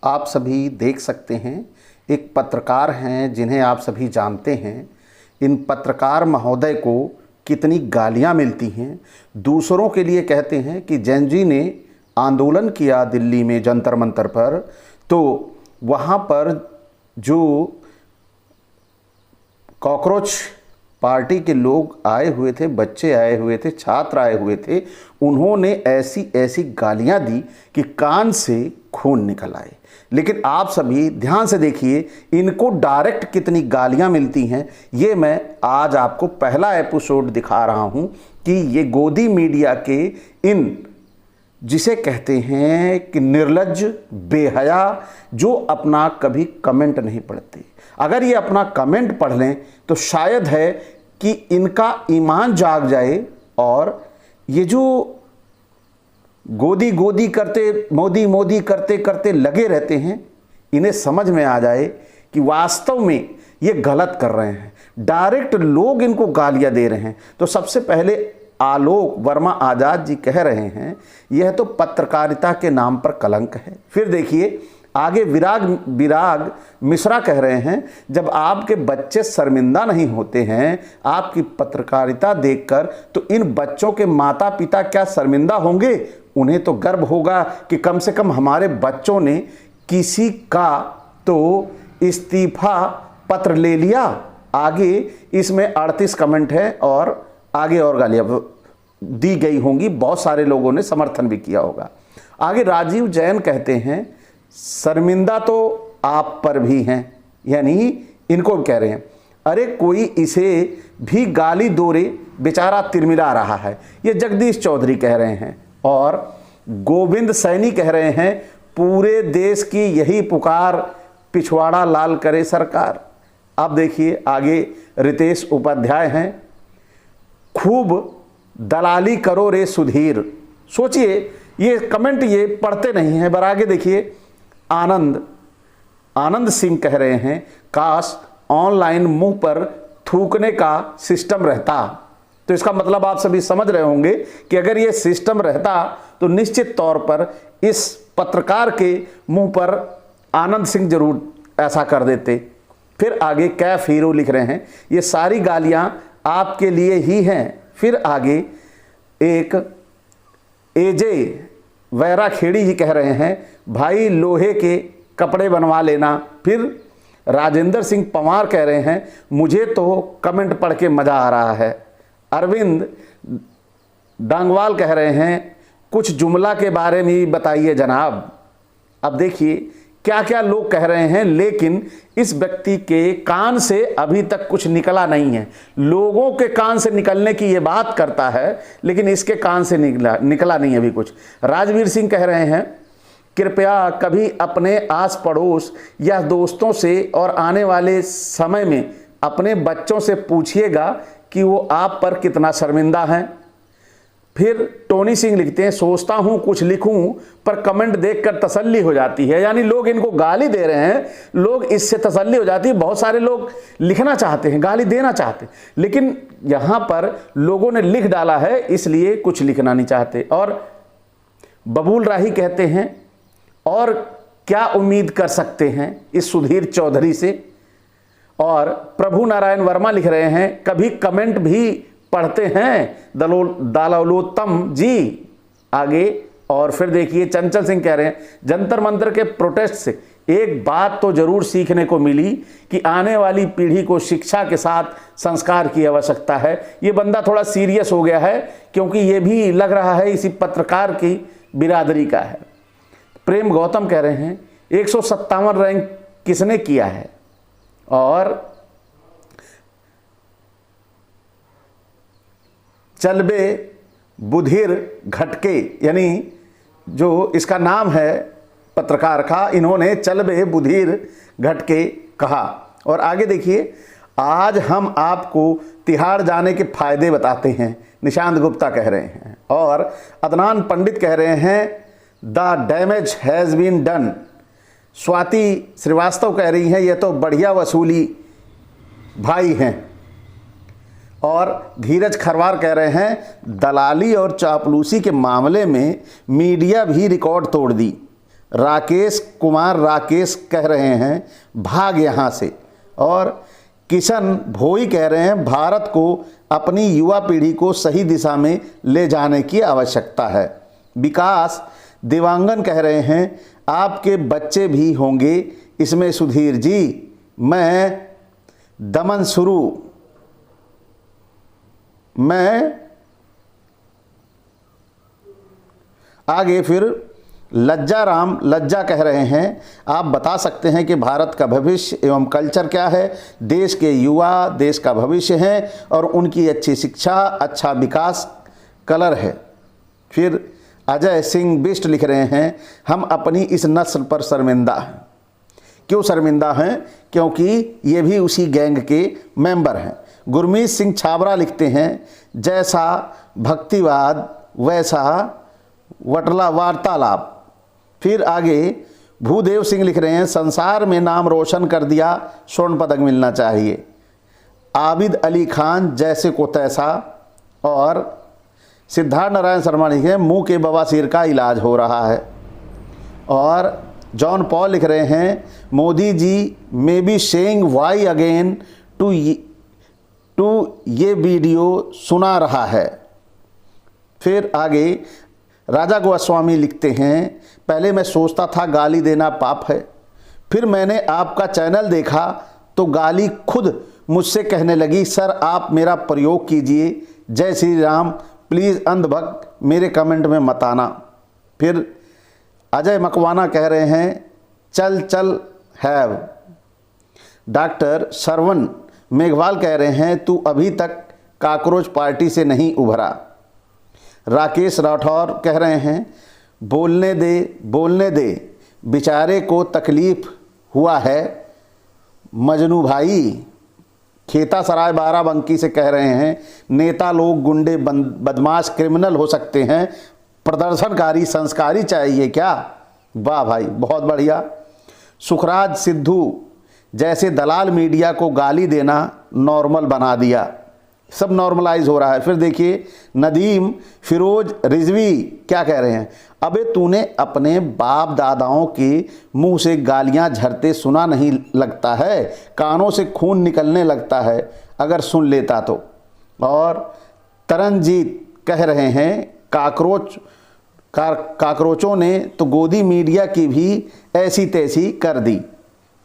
आप सभी देख सकते हैं, एक पत्रकार हैं जिन्हें आप सभी जानते हैं। इन पत्रकार महोदय को कितनी गालियां मिलती हैं। दूसरों के लिए कहते हैं कि जैन जी ने आंदोलन किया दिल्ली में जंतर मंतर पर, तो वहाँ पर जो कॉकरोच पार्टी के लोग आए हुए थे, बच्चे आए हुए थे, छात्र आए हुए थे, उन्होंने ऐसी ऐसी गालियां दी कि कान से खून निकल आए। लेकिन आप सभी ध्यान से देखिए, इनको डायरेक्ट कितनी गालियां मिलती हैं। ये मैं आज आपको पहला एपिसोड दिखा रहा हूं कि ये गोदी मीडिया के इन जिसे कहते हैं कि निर्लज्ज, बेहया, जो अपना कभी कमेंट नहीं पढ़ते। अगर ये अपना कमेंट पढ़ लें तो शायद है कि इनका ईमान जाग जाए और ये जो गोदी गोदी करते, मोदी मोदी करते करते लगे रहते हैं, इन्हें समझ में आ जाए कि वास्तव में ये गलत कर रहे हैं। डायरेक्ट लोग इनको गालियां दे रहे हैं। तो सबसे पहले आलोक वर्मा आजाद जी कह रहे हैं यह तो पत्रकारिता के नाम पर कलंक है। फिर देखिए आगे विराग मिश्रा कह रहे हैं, जब आपके बच्चे शर्मिंदा नहीं होते हैं आपकी पत्रकारिता देखकर, तो इन बच्चों के माता पिता क्या शर्मिंदा होंगे? उन्हें तो गर्व होगा कि कम से कम हमारे बच्चों ने किसी का तो इस्तीफा पत्र ले लिया। आगे इसमें 38 कमेंट है और आगे और गालियां दी गई होंगी। बहुत सारे लोगों ने समर्थन भी किया होगा। आगे राजीव जैन कहते हैं शर्मिंदा तो आप पर भी हैं, यानी इनको कह रहे हैं अरे कोई इसे भी गाली दो रे, बेचारा तिरमिला रहा है। ये जगदीश चौधरी कह रहे हैं। और गोविंद सैनी कह रहे हैं पूरे देश की यही पुकार, पिछवाड़ा लाल करे सरकार। अब देखिए आगे रितेश उपाध्याय हैं, खूब दलाली करो रे सुधीर। सोचिए ये कमेंट ये पढ़ते नहीं हैं। पर आगे देखिए आनंद सिंह कह रहे हैं काश ऑनलाइन मुंह पर थूकने का सिस्टम रहता। तो इसका मतलब आप सभी समझ रहे होंगे कि अगर ये सिस्टम रहता तो निश्चित तौर पर इस पत्रकार के मुंह पर आनंद सिंह जरूर ऐसा कर देते। फिर आगे कैफ हीरो लिख रहे हैं ये सारी गालियां आपके लिए ही हैं। फिर आगे एक एजे वैरा खेड़ी जी कह रहे हैं भाई लोहे के कपड़े बनवा लेना। फिर राजेंद्र सिंह पंवार कह रहे हैं मुझे तो कमेंट पढ़ के मज़ा आ रहा है। अरविंद डांगवाल कह रहे हैं कुछ जुमला के बारे में ही बताइए जनाब। अब देखिए क्या क्या लोग कह रहे हैं, लेकिन इस व्यक्ति के कान से अभी तक कुछ निकला नहीं है। लोगों के कान से निकलने की ये बात करता है, लेकिन इसके कान से निकला नहीं अभी कुछ। राजवीर सिंह कह रहे हैं कृपया कभी अपने आस पड़ोस या दोस्तों से और आने वाले समय में अपने बच्चों से पूछिएगा कि वो आप पर कितना शर्मिंदा हैं। फिर टोनी सिंह लिखते हैं सोचता हूं कुछ लिखूं पर कमेंट देखकर तसल्ली हो जाती है। यानी लोग इनको गाली दे रहे हैं, लोग इससे तसल्ली हो जाती है। बहुत सारे लोग लिखना चाहते हैं, गाली देना चाहते हैं, लेकिन यहां पर लोगों ने लिख डाला है इसलिए कुछ लिखना नहीं चाहते। और बबूल राही कहते हैं और क्या उम्मीद कर सकते हैं इस सुधीर चौधरी से। और प्रभु नारायण वर्मा लिख रहे हैं कभी कमेंट भी पढ़ते हैं दालौलोत्तम जी। आगे और फिर देखिए चंचल सिंह कह रहे हैं जंतर मंतर के प्रोटेस्ट से एक बात तो जरूर सीखने को मिली कि आने वाली पीढ़ी को शिक्षा के साथ संस्कार की आवश्यकता है। ये बंदा थोड़ा सीरियस हो गया है क्योंकि ये भी लग रहा है इसी पत्रकार की बिरादरी का है। प्रेम गौतम कह रहे हैं 157 रैंक किसने किया है। और चलबे बुधिर घटके, यानी जो इसका नाम है पत्रकार का, इन्होंने चलबे बुधिर घटके कहा। और आगे देखिए आज हम आपको तिहाड़ जाने के फायदे बताते हैं, निशांत गुप्ता कह रहे हैं। और अदनान पंडित कह रहे हैं the damage has been done. Swati Srivastava कह रही हैं ये तो बढ़िया वसूली भाई हैं। और धीरज खरवार कह रहे हैं दलाली और चापलूसी के मामले में मीडिया भी रिकॉर्ड तोड़ दी। राकेश कुमार राकेश कह रहे हैं भाग यहाँ से। और किशन भोई कह रहे हैं भारत को अपनी युवा पीढ़ी को सही दिशा में ले जाने की आवश्यकता है। विकास देवांगन कह रहे हैं आपके बच्चे भी होंगे इसमें सुधीर जी, मैं दमन शुरू मैं आगे। फिर लज्जा कह रहे हैं आप बता सकते हैं कि भारत का भविष्य एवं कल्चर क्या है। देश के युवा देश का भविष्य हैं और उनकी अच्छी शिक्षा अच्छा विकास कलर है। फिर अजय सिंह बिष्ट लिख रहे हैं हम अपनी इस नस्ल पर शर्मिंदा हैं। क्यों शर्मिंदा हैं? क्योंकि ये भी उसी गैंग के मेंबर हैं। गुरमीत सिंह छाबरा लिखते हैं जैसा भक्तिवाद वैसा वटला वार्तालाप। फिर आगे भूदेव सिंह लिख रहे हैं संसार में नाम रोशन कर दिया स्वर्ण पदक मिलना चाहिए। आबिद अली खान जैसे को तैसा। और सिद्धार्थ नारायण शर्मा लिखे हैं मुंह के बवासीर का इलाज हो रहा है। और जॉन पॉल लिख रहे हैं Modi ji may be saying why again to ये वीडियो सुना रहा है। फिर आगे राजा गोस्वामी लिखते हैं पहले मैं सोचता था गाली देना पाप है, फिर मैंने आपका चैनल देखा तो गाली खुद मुझसे कहने लगी। सर आप मेरा प्रयोग कीजिए, जय श्री राम, प्लीज़ अंधभक्त मेरे कमेंट में मत आना। फिर अजय मकवाना कह रहे हैं चल चल हैव। डॉक्टर श्रवण मेघवाल कह रहे हैं तू अभी तक काकरोच पार्टी से नहीं उभरा। राकेश राठौर कह रहे हैं बोलने दे बेचारे को तकलीफ हुआ है मजनू भाई। खेता सराय बाराबंकी से कह रहे हैं नेता लोग गुंडे बदमाश क्रिमिनल हो सकते हैं, प्रदर्शनकारी संस्कारी चाहिए क्या? वाह भाई बहुत बढ़िया। सुखराज सिद्धू जैसे दलाल मीडिया को गाली देना नॉर्मल बना दिया, सब नॉर्मलाइज हो रहा है। फिर देखिए नदीम फिरोज रिजवी क्या कह रहे हैं अबे तूने अपने बाप दादाओं के मुंह से गालियां झरते सुना नहीं लगता है, कानों से खून निकलने लगता है अगर सुन लेता तो। और तरनजीत कह रहे हैं काकरोचों ने तो गोदी मीडिया की भी ऐसी तैसी कर दी।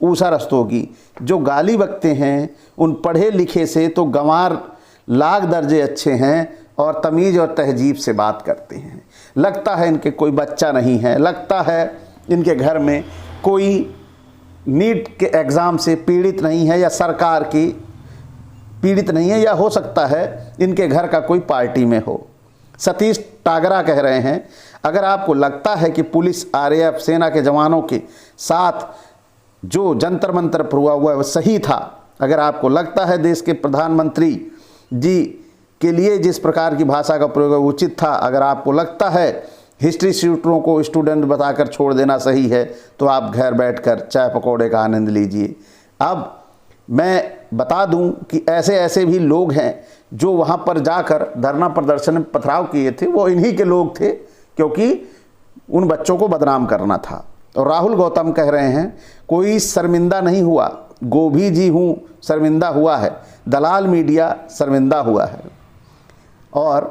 ऊषा रस्तों की जो गाली बकते हैं उन पढ़े लिखे से तो गंवार लाख दर्जे अच्छे हैं और तमीज़ और तहजीब से बात करते हैं। लगता है इनके कोई बच्चा नहीं है, लगता है इनके घर में कोई नीट के एग्ज़ाम से पीड़ित नहीं है या सरकार की पीड़ित नहीं है, या हो सकता है इनके घर का कोई पार्टी में हो। सतीश टागरा कह रहे हैं अगर आपको लगता है कि पुलिस आरएएफ सेना के जवानों के साथ जो जंतर मंतर पर हुआ है वो सही था, अगर आपको लगता है देश के प्रधानमंत्री जी के लिए जिस प्रकार की भाषा का प्रयोग उचित था, अगर आपको लगता है हिस्ट्री शूटरों को स्टूडेंट बताकर छोड़ देना सही है, तो आप घर बैठकर चाय पकौड़े का आनंद लीजिए। अब मैं बता दूं कि ऐसे ऐसे भी लोग हैं जो वहां पर जाकर धरना प्रदर्शन में पथराव किए थे, वो इन्हीं के लोग थे क्योंकि उन बच्चों को बदनाम करना था। और राहुल गौतम कह रहे हैं कोई शर्मिंदा नहीं हुआ, गोभी जी हूँ शर्मिंदा हुआ है, दलाल मीडिया शर्मिंदा हुआ है। और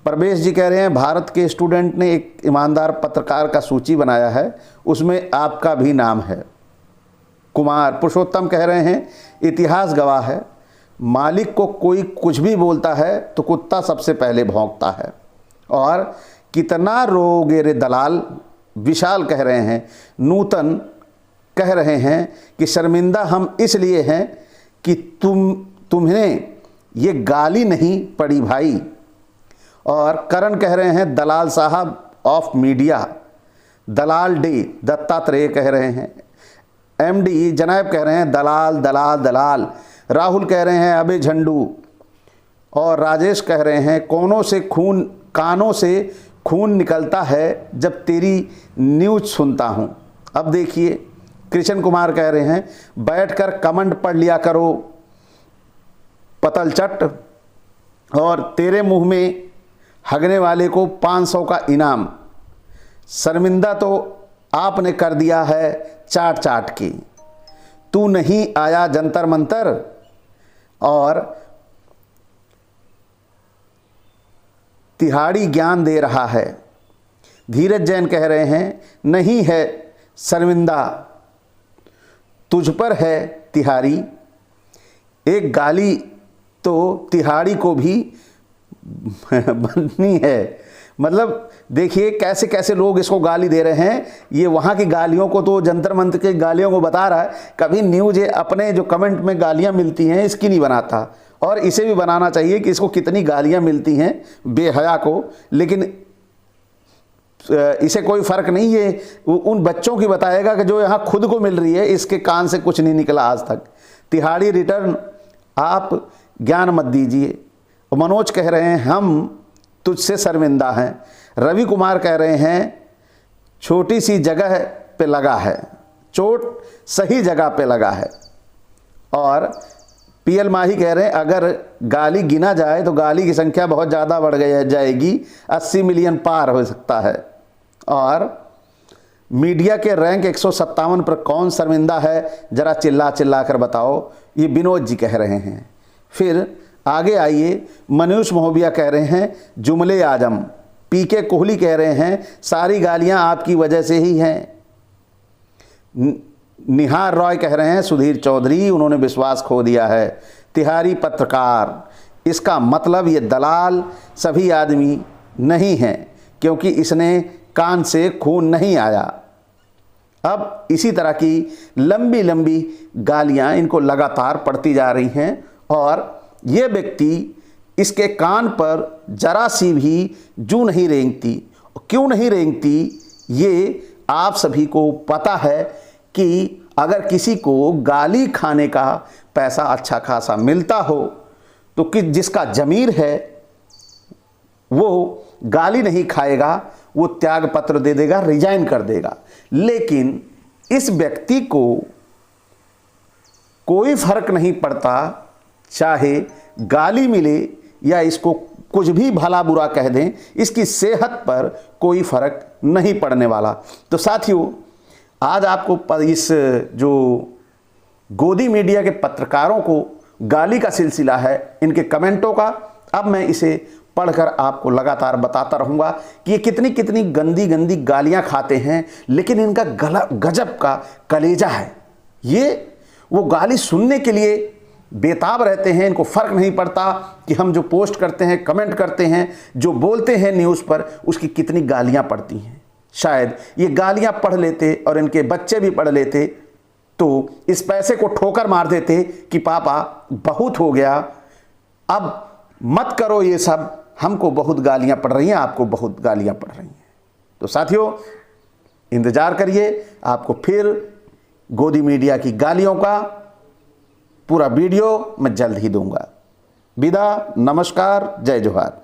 प्रवेश जी कह रहे हैं भारत के स्टूडेंट ने एक ईमानदार पत्रकार का सूची बनाया है, उसमें आपका भी नाम है। कुमार पुरुषोत्तम कह रहे हैं इतिहास गवाह है मालिक को कोई कुछ भी बोलता है तो कुत्ता सबसे पहले भौंकता है। और कितना रोगे रे दलाल विशाल कह रहे हैं। नूतन कह रहे हैं कि शर्मिंदा हम इसलिए हैं कि तुम्हें ये गाली नहीं पड़ी भाई। और करण कह रहे हैं दलाल साहब of media. Dalal day Dattatreya कह रहे हैं। एमडी जनाब कह रहे हैं दलाल दलाल दलाल। राहुल कह रहे हैं अबे झंडू। और राजेश कह रहे हैं कानों से खून निकलता है जब तेरी न्यूज़ सुनता हूँ। अब देखिए कृष्ण कुमार कह रहे हैं बैठकर कमेंट पढ़ लिया करो पतलचट, और तेरे मुंह में हगने वाले को 500 का इनाम। शर्मिंदा तो आपने कर दिया है चाट चाट की। तू नहीं आया जंतर मंतर। और तिहाड़ी ज्ञान दे रहा है। धीरज जैन कह रहे हैं नहीं है शर्मिंदा, तुझ पर है तिहारी। एक गाली तो तिहाड़ी को भी बननी है। मतलब देखिए कैसे कैसे लोग इसको गाली दे रहे हैं। ये वहाँ की गालियों को तो जंतर मंतर की गालियों को बता रहा है। कभी न्यूज़ अपने जो कमेंट में गालियाँ मिलती हैं इसकी नहीं बनाता, और इसे भी बनाना चाहिए कि इसको कितनी गालियाँ मिलती हैं बेहया को, लेकिन इसे कोई फ़र्क नहीं है। उन बच्चों की बताएगा कि जो यहाँ खुद को मिल रही है, इसके कान से कुछ नहीं निकला आज तक। तिहाड़ी रिटर्न आप ज्ञान मत दीजिए। मनोज कह रहे हैं हम तुझसे शर्मिंदा हैं। रवि कुमार कह रहे हैं छोटी सी जगह पे लगा है, चोट सही जगह पे लगा है। और पीएल माही कह रहे हैं अगर गाली गिना जाए तो गाली की संख्या बहुत ज़्यादा बढ़ जाएगी, 80 मिलियन पार हो सकता है। और मीडिया के रैंक 157 पर कौन शर्मिंदा है, ज़रा चिल्ला चिल्ला कर बताओ, ये विनोद जी कह रहे हैं। फिर आगे आइए, मनीष महोबिया कह रहे हैं जुमले आजम। पीके कोहली कह रहे हैं सारी गालियां आपकी वजह से ही हैं। निहार रॉय कह रहे हैं सुधीर चौधरी, उन्होंने विश्वास खो दिया है। तिहारी पत्रकार, इसका मतलब ये दलाल सभी आदमी नहीं हैं क्योंकि इसने कान से खून नहीं आया। अब इसी तरह की लंबी लंबी गालियां इनको लगातार पड़ती जा रही हैं, और ये व्यक्ति इसके कान पर जरा सी भी जू नहीं रेंगती। क्यों नहीं रेंगती ये आप सभी को पता है कि अगर किसी को गाली खाने का पैसा अच्छा खासा मिलता हो तो कि जिसका ज़मीर है वो गाली नहीं खाएगा, वो त्याग पत्र दे देगा, रिजाइन कर देगा। लेकिन इस व्यक्ति को कोई फर्क नहीं पड़ता, चाहे गाली मिले या इसको कुछ भी भला बुरा कह दें, इसकी सेहत पर कोई फर्क नहीं पड़ने वाला। तो साथियों, आज आपको इस जो गोदी मीडिया के पत्रकारों को गाली का सिलसिला है, इनके कमेंटों का, अब मैं इसे पढ़कर आपको लगातार बताता रहूँगा कि ये कितनी कितनी गंदी गंदी गालियाँ खाते हैं, लेकिन इनका गजब का कलेजा है। ये वो गाली सुनने के लिए बेताब रहते हैं। इनको फ़र्क नहीं पड़ता कि हम जो पोस्ट करते हैं, कमेंट करते हैं, जो बोलते हैं न्यूज़ पर, उसकी कितनी गालियाँ पड़ती हैं। शायद ये गालियाँ पढ़ लेते और इनके बच्चे भी पढ़ लेते तो इस पैसे को ठोकर मार देते कि पापा बहुत हो गया, अब मत करो ये सब, हमको बहुत गालियाँ पड़ रही हैं, आपको बहुत गालियाँ पड़ रही हैं। तो साथियों, इंतज़ार करिए, आपको फिर गोदी मीडिया की गालियों का पूरा वीडियो मैं जल्द ही दूंगा। विदा, नमस्कार, जय जोहार।